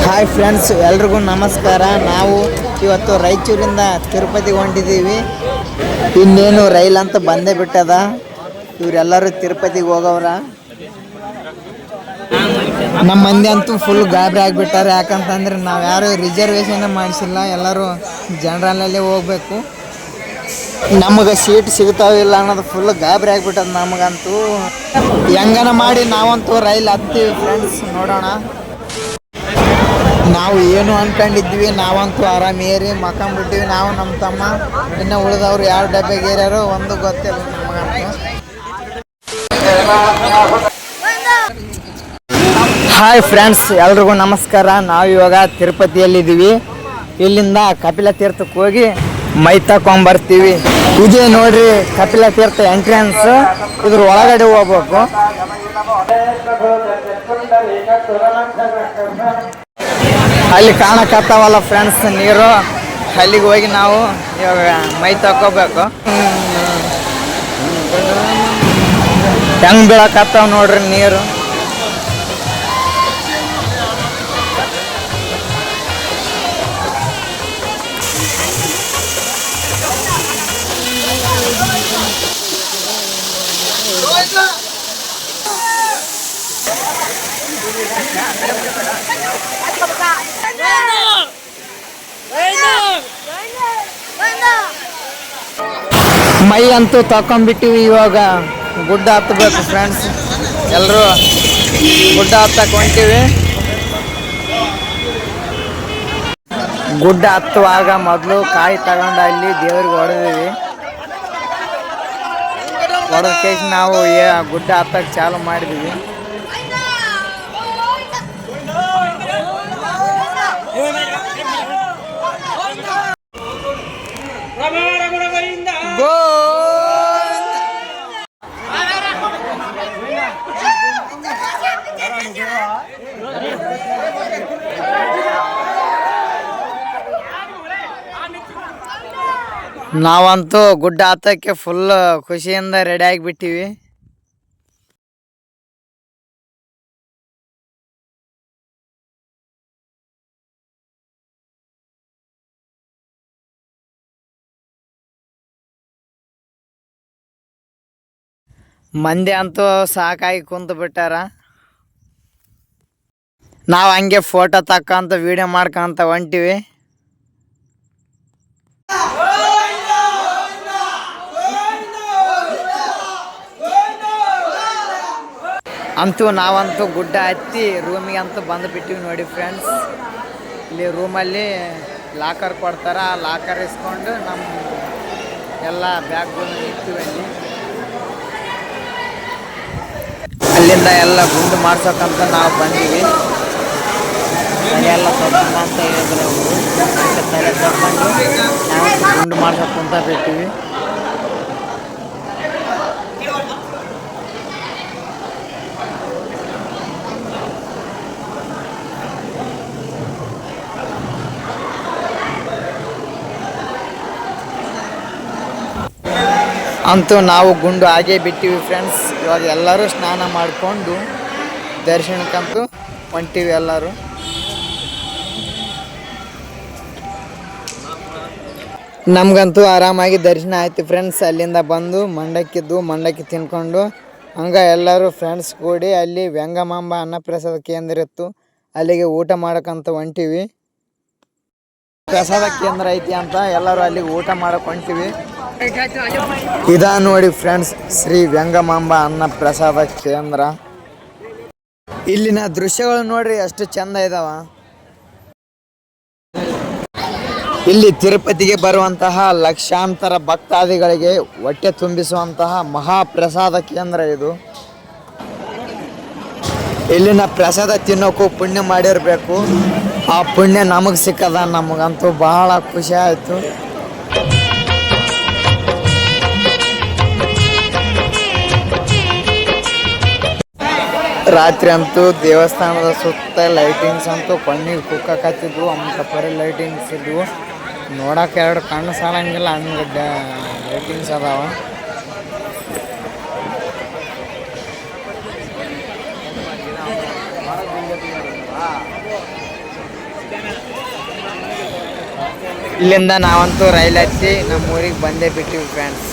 Hi friends, ಎಲ್ರಿಗೂ ನಮಸ್ಕಾರ. ನಾವು ಇವತ್ತು ರಾಯಚೂರಿಂದ ತಿರುಪತಿಗೆ ಹೊಂಟಿದ್ದೀವಿ. ಇನ್ನೇನು ರೈಲ್ ಅಂತ ಬಂದೇ ಬಿಟ್ಟದ. ಇವರೆಲ್ಲರೂ ತಿರುಪತಿಗೆ ಹೋಗೋರ. ನಮ್ಮ ಮಂದಿ ಅಂತೂ ಫುಲ್ ಗಾಬರಿ ಆಗಿಬಿಟ್ಟಾರೆ. ಯಾಕಂತಂದ್ರೆ ನಾವು ಯಾರು ರಿಸರ್ವೇಷನ್ ಮಾಡಿಸಿಲ್ಲ, ಎಲ್ಲರೂ ಜನರಲ್ಲೇ ಹೋಗ್ಬೇಕು. ನಮಗೆ ಸೀಟ್ ಸಿಗ್ತಾವಿಲ್ಲ ಅನ್ನೋದು ಫುಲ್ ಗಾಬರಿ ಆಗಿಬಿಟ್ಟದ ನಮಗಂತೂ. ಹೆಂಗನ ಮಾಡಿ ನಾವಂತೂ ರೈಲ್ ಹತ್ತೀವಿ ಫ್ರೆಂಡ್ಸ್. ನೋಡೋಣ. ನಾವು ಏನು ಅನ್ಕೊಂಡಿದ್ವಿ, ನಾವಂತೂ ಆರಾಮ್ ಏರಿ ಮಕ್ಕಂಬಿಟ್ಟಿವಿ. ನಾವು ನಮ್ಮ ತಮ್ಮ ಇನ್ನು ಉಳಿದವ್ರು ಯಾರು ಡಬ್ಬೆಗೆ ಏರ್ಯಾರೋ ಒಂದು ಗೊತ್ತಿಲ್ಲ ನಮಗಂತೂ. ಹಾಯ್ ಫ್ರೆಂಡ್ಸ್, ಎಲ್ರಿಗೂ ನಮಸ್ಕಾರ. ನಾವು ಇವಾಗ ತಿರುಪತಿಯಲ್ಲಿದ್ದೀವಿ. ಇಲ್ಲಿಂದ ಕಪಿಲ ತೀರ್ಥಕ್ಕೆ ಹೋಗಿ ಮೈ ತಕೊಂಬರ್ತೀವಿ. ಇದೇ ನೋಡ್ರಿ ಕಪಿಲ ತೀರ್ಥ ಎಂಟ್ರೆನ್ಸ್. ಇದ್ರ ಒಳಗಡೆ ಹೋಗ್ಬೇಕು. ಅಲ್ಲಿ ಕಾಣಕತ್ತಾವಲ್ಲ ಫ್ರೆಂಡ್ಸ್ ನೀರು, ಅಲ್ಲಿಗೆ ಹೋಗಿ ನಾವು ಇವಾಗ ಮೈ ತಕೋಬೇಕು. ಹೆಂಗ್ ಬೀಳಕತ್ತಾವ ನೋಡ್ರಿ ನೀರು. ಮೈ ಅಂತೂ ತಕೊಂಡ್ಬಿಟ್ಟಿವಿ. ಇವಾಗ ಗುಡ್ಡ ಹತ್ತಬೇಕು ಫ್ರೆಂಡ್ಸ್. ಎಲ್ಲರೂ ಗುಡ್ಡ ಹತ್ತಕ್ಕೆ ಹೊಂಟಿವಿ. ಗುಡ್ಡ ಹತ್ತುವಾಗ ಮೊದಲು ಕಾಯಿ ತಗೊಂಡು ಅಲ್ಲಿ ದೇವ್ರಿಗೆ ಹೊಡೆದಿವಿ. ಹೊಡೆದ ಕೇಸ್ ನಾವು ಗುಡ್ಡ ಹತ್ತಕ್ಕೆ ಚಾಲು ಮಾಡಿದ್ವಿ. ನಾವಂತೂ ಗುಡ್ಡ ಹತ್ತಕ್ಕೆ ಫುಲ್ ಖುಷಿಯಿಂದ ರೆಡಿ ಆಗಿಬಿಟ್ಟಿವಿ. ಮಂದಿ ಅಂತೂ ಸಾಕಾಗಿ ಕುಂತು ಬಿಟ್ಟಾರ. ನಾವು ಹಂಗೆ ಫೋಟೋ ತಕ್ಕಂತ ವಿಡಿಯೋ ಮಾಡ್ಕೊಂತ ಹೊಂಟಿವಿ. ಅಂತೂ ನಾವಂತೂ ಗುಡ್ಡ ಹತ್ತಿ ರೂಮಿಗೆ ಅಂತೂ ಬಂದು ಬಿಟ್ಟಿವಿ ನೋಡಿ ಫ್ರೆಂಡ್ಸ್. ಇಲ್ಲಿ ರೂಮಲ್ಲಿ ಲಾಕರ್ ಕೊಡ್ತಾರೆ. ಆ ಲಾಕರ್ ಇಸ್ಕೊಂಡು ನಮ್ಮ ಎಲ್ಲ ಬ್ಯಾಗ್ಗಳನ್ನ ಇರ್ತೀವಿ ಅಲ್ಲಿ. ಅಲ್ಲಿಂದ ಎಲ್ಲ ಗುಂಡು ಮಾಡ್ಸೋಕ್ಕಂತ ನಾವು ಬಂದೀವಿ. ಎಲ್ಲ ತಗೊಂಡು ಅಂತ ಹೇಳಿದ್ರು ಅವರು. ತಲೆ ತಗೊಂಡು ನಾವು ಗುಂಡು ಮಾಡ್ಸೋಕೆ ಕುಂತ ಬಿಟ್ಟಿವಿ. ಅಂತೂ ನಾವು ಗುಂಡು ಹಾಗೇ ಬಿಟ್ಟಿವಿ ಫ್ರೆಂಡ್ಸ್. ಇವಾಗ ಎಲ್ಲರೂ ಸ್ನಾನ ಮಾಡಿಕೊಂಡು ದರ್ಶನಕ್ಕಂತೂ ಹೊಂಟಿವಿ ಎಲ್ಲರೂ. ನಮಗಂತೂ ಆರಾಮಾಗಿ ದರ್ಶನ ಆಯ್ತು ಫ್ರೆಂಡ್ಸ್. ಅಲ್ಲಿಂದ ಬಂದು ಮಂಡಕ್ಕಿ ತಿನ್ಕೊಂಡು ಹಂಗೆ ಎಲ್ಲರೂ ಫ್ರೆಂಡ್ಸ್ ಕೂಡಿ ಅಲ್ಲಿ ವೆಂಗಮಾಂಬ ಅನ್ನಪ್ರಸಾದ ಕೇಂದ್ರ ಇತ್ತು, ಅಲ್ಲಿಗೆ ಊಟ ಮಾಡೋಕ್ಕಂತ ಹೊಂಟಿವಿ. ಪ್ರಸಾದ ಕೇಂದ್ರ ಐತಿ ಅಂತ ಎಲ್ಲರೂ ಅಲ್ಲಿಗೆ ಊಟ ಮಾಡಕ್ಕೆ ಹೊಂಟಿವಿ. ಇದ ನೋಡಿ ಫ್ರೆಂಡ್ಸ್, ಶ್ರೀ ವೆಂಗಮಾಂಬ ಅನ್ನಪ್ರಸಾದ ಕೇಂದ್ರ. ಇಲ್ಲಿನ ದೃಶ್ಯಗಳು ನೋಡ್ರಿ ಎಷ್ಟು ಚಂದ ಇದಾವ. ಇಲ್ಲಿ ತಿರುಪತಿಗೆ ಬರುವಂತಹ ಲಕ್ಷಾಂತರ ಭಕ್ತಾದಿಗಳಿಗೆ ಹೊಟ್ಟೆ ತುಂಬಿಸುವಂತಹ ಮಹಾಪ್ರಸಾದ ಕೇಂದ್ರ ಇದು. ಇಲ್ಲಿನ ಪ್ರಸಾದ ತಿನ್ನೋಕ್ಕೂ ಪುಣ್ಯ ಮಾಡಿರಬೇಕು. ಆ ಪುಣ್ಯ ನಮಗೆ ಸಿಕ್ಕದ. ನಮಗಂತೂ ಬಹಳ ಖುಷಿ ಆಯಿತು. ರಾತ್ರಿ ಅಂತೂ ದೇವಸ್ಥಾನದ ಸುತ್ತ ಲೈಟಿಂಗ್ಸ್ ಅಂತೂ ಕಣ್ಣಿಗೆ ಕುಕ್ಕತ್ತಿದ್ವು. ಅಂತ ಪರಿ ಲೈಟಿಂಗ್ಸ್ ಇದ್ವು. ನೋಡಕ್ಕೆ ಎರಡು ಕಣ್ಣು ಸಾಲಂಗಿಲ್ಲ ಹಂಗೆ ಲೈಟಿಂಗ್ಸ್ ಅದಾವ. ಇಲ್ಲಿಂದ ನಾವಂತೂ ರೈಲ್ ಹತ್ತಿ ನಮ್ಮ ಊರಿಗೆ ಬಂದೇ ಬಿಟ್ಟಿವಿ ಫ್ರೆಂಡ್ಸ್.